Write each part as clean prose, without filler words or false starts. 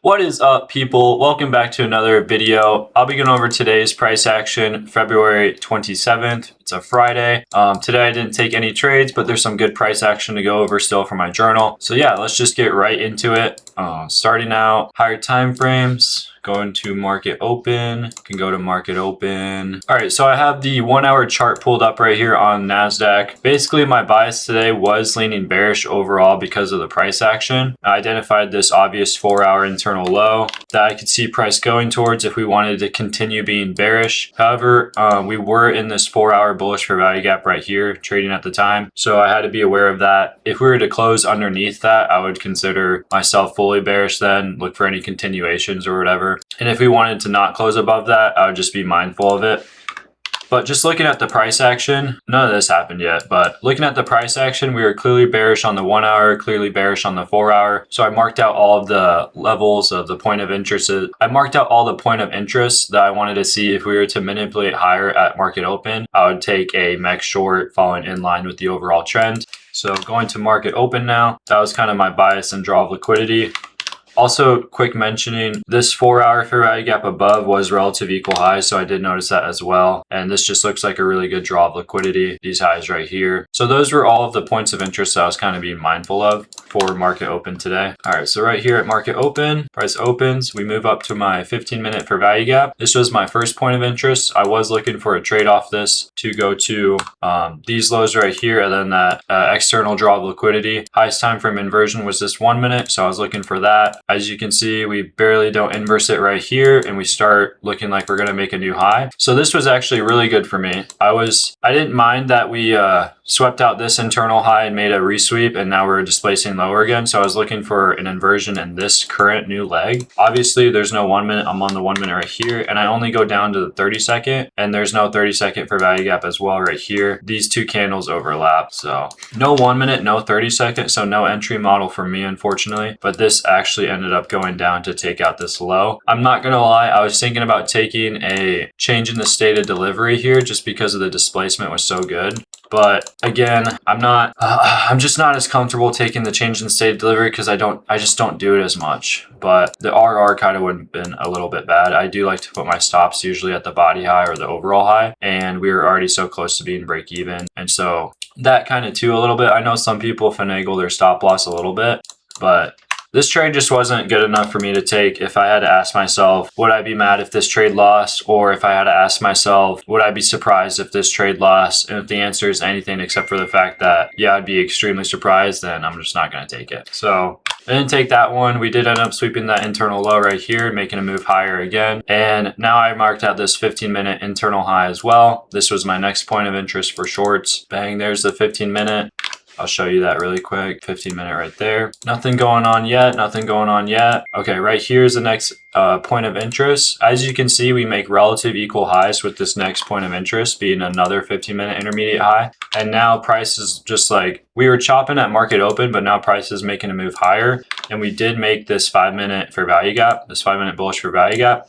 What is up, people? Welcome back to another video. I'll be going over today's price action, February 27th. It's a Friday. Today I didn't take any trades, but there's some good price action to go over still for my journal. So yeah, let's just get right into it. Starting out, higher time frames. Going to market open, can go to market open. All right, so I have the 1 hour chart pulled up right here on NASDAQ. Basically, my bias today was leaning bearish overall because of the price action. I identified this obvious 4 hour internal low that I could see price going towards if we wanted to continue being bearish. However, we were in this 4 hour bullish for value gap right here, trading at the time. So I had to be aware of that. If we were to close underneath that, I would consider myself fully bearish then, look for any continuations or whatever. And if we wanted to not close above that, I would just be mindful of it. But just looking at the price action, none of this happened yet, but looking at the price action, we were clearly bearish on the 1 hour, clearly bearish on the 4 hour. So I marked out all of the levels of the point of interest. I marked out all the point of interest that I wanted to see if we were to manipulate higher at market open. I would take a MEX short falling in line with the overall trend. So going to market open now, that was kind of my bias and draw of liquidity. Also, quick mentioning, this 4 hour fair value gap above was relative equal highs, so I did notice that as well. And this just looks like a really good draw of liquidity, these highs right here. So those were all of the points of interest that I was kind of being mindful of for market open today. All right, so right here at market open, price opens, we move up to my 15-minute fair value gap. This was my first point of interest. I was looking for a trade off this to go to these lows right here, and then that external draw of liquidity. Highest time frame inversion was this 1 minute, so I was looking for that. As you can see, we barely don't inverse it right here, and we start looking like we're going to make a new high. So this was actually really good for me. I didn't mind that we swept out this internal high and made a resweep, and now we're displacing lower again. So I was looking for an inversion in this current new leg. Obviously, there's no 1 minute. I'm on the 1 minute right here, and I only go down to the 30-second, and there's no 30-second for value gap as well right here. These two candles overlap, so no 1 minute, no 30-second, so no entry model for me, unfortunately. But this actually ended up going down to take out this low. I'm not gonna lie, I was thinking about taking a change in the state of delivery here just because of the displacement was so good. But again, I'm just not as comfortable taking the change in state of delivery because I just don't do it as much. But the RR kind of would have been a little bit bad. I do like to put my stops usually at the body high or the overall high, and we were already so close to being break even. And so that kind of too a little bit. I know some people finagle their stop loss a little bit, but this trade just wasn't good enough for me to take. If I had to ask myself, would I be mad if this trade lost? Or if I had to ask myself, would I be surprised if this trade lost? And if the answer is anything except for the fact that, yeah, I'd be extremely surprised, then I'm just not going to take it. So I didn't take that one. We did end up sweeping that internal low right here, making a move higher again. And now I marked out this 15-minute internal high as well. This was my next point of interest for shorts. Bang, there's the 15-minute. I'll show you that really quick. 15-minute right there. Nothing going on yet. Nothing going on yet. Okay, right here's the next point of interest. As you can see, we make relative equal highs with this next point of interest being another 15-minute intermediate high. And now price is just like, we were chopping at market open, but now price is making a move higher. And we did make this 5-minute for value gap, this 5-minute bullish for value gap.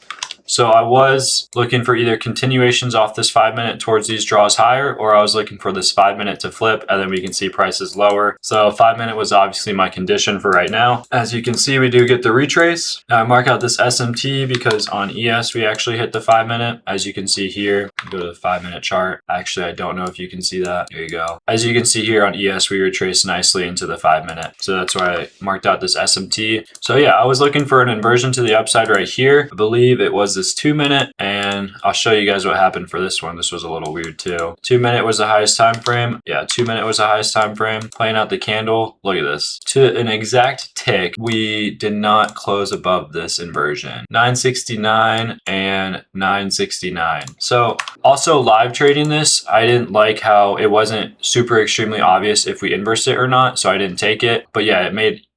So I was looking for either continuations off this 5-minute towards these draws higher, or I was looking for this 5-minute to flip, and then we can see prices lower. So 5-minute was obviously my condition for right now. As you can see, we do get the retrace. Now I mark out this SMT because on ES, we actually hit the 5-minute. As you can see here, go to the 5-minute chart. Actually, I don't know if you can see that. Here you go. As you can see here on ES, we retrace nicely into the 5-minute. So that's why I marked out this SMT. So yeah, I was looking for an inversion to the upside right here. I believe it was this 2-minute, and I'll show you guys what happened for this one. This was a little weird too. 2-minute was the highest time frame. Yeah, 2-minute was the highest time frame. Playing out the candle. Look at this. To an exact tick, we did not close above this inversion. 969 and 969. So also live trading this, I didn't like how it wasn't super extremely obvious if we inversed it or not, so I didn't take it. But yeah,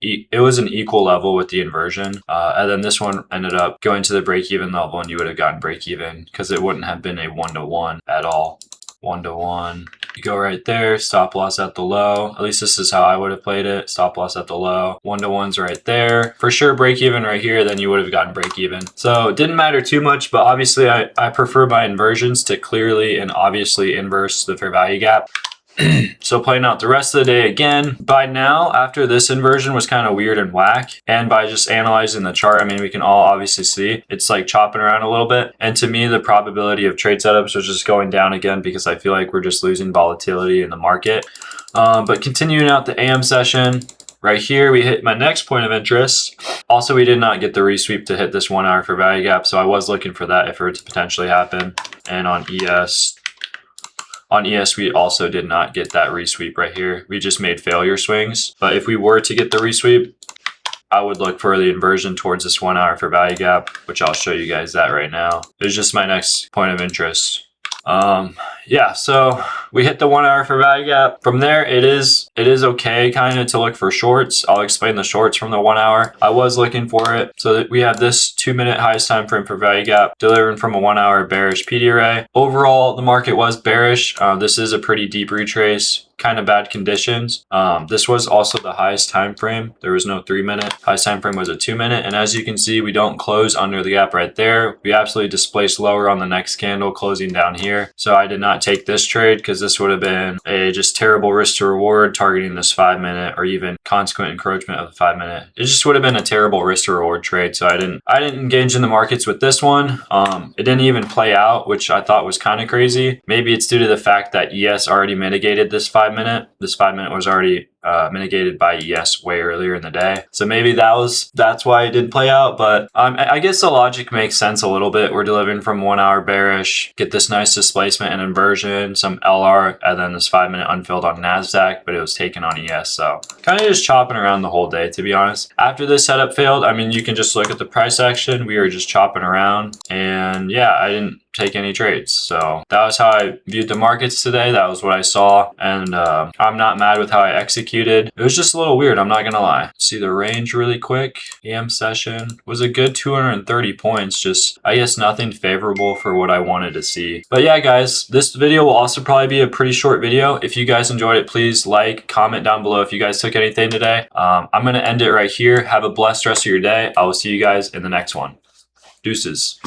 it was an equal level with the inversion. And then this one ended up going to the break-even level, and you would have gotten break-even because it wouldn't have been a 1-to-1 at all. 1-to-1. You go right there, stop loss at the low. At least this is how I would have played it. Stop loss at the low. 1-to-1's right there. For sure, break even right here, then you would have gotten break even. So it didn't matter too much, but obviously I prefer my inversions to clearly and obviously inverse the fair value gap. So playing out the rest of the day again. By now, after this inversion was kind of weird and whack, and by just analyzing the chart, I mean, we can all obviously see it's like chopping around a little bit. And to me, the probability of trade setups was just going down again because I feel like we're just losing volatility in the market. But continuing out the AM session, right here, we hit my next point of interest. Also, we did not get the resweep to hit this 1 hour for value gap, so I was looking for that if it were to potentially happen. And on ES, we also did not get that resweep right here. We just made failure swings. But if we were to get the resweep, I would look for the inversion towards this 1 hour for value gap, which I'll show you guys that right now. It's just my next point of interest. Yeah, so we hit the 1 hour for value gap. From there, it is okay kind of to look for shorts. I'll explain the shorts from the 1 hour. I was looking for it. So that we have this 2-minute highest time frame for value gap delivering from a 1 hour bearish PD array. Overall, the market was bearish. This is a pretty deep retrace, kind of bad conditions. This was also the highest time frame. There was no 3-minute. Highest time frame was a 2-minute. And as you can see, we don't close under the gap right there. We absolutely displaced lower on the next candle, closing down here. So I did not take this trade because this would have been a just terrible risk to reward targeting this 5-minute or even consequent encroachment of the 5-minute. It just would have been a terrible risk to reward trade. So I didn't engage in the markets with this one. It didn't even play out, which I thought was kind of crazy. Maybe it's due to the fact that ES already mitigated this 5-minute. This 5-minute was already mitigated by ES way earlier in the day. So maybe that's why it didn't play out. But I guess the logic makes sense a little bit. We're delivering from 1 hour bearish, get this nice displacement and inversion, some LR, and then this 5-minute unfilled on NASDAQ, but it was taken on ES. So kind of just chopping around the whole day, to be honest. After this setup failed, I mean, you can just look at the price action. We were just chopping around, and yeah, I didn't take any trades. So that was how I viewed the markets today. That was what I saw, and I'm not mad with how I executed. It was just a little weird, I'm not gonna lie. See the range really quick. AM session was a good 230 points, just I guess nothing favorable for what I wanted to see. But yeah, guys, this video will also probably be a pretty short video. If you guys enjoyed it, please like, comment down below if you guys took anything today. I'm gonna end it right here. Have a blessed rest of your day. I will see you guys in the next one. Deuces.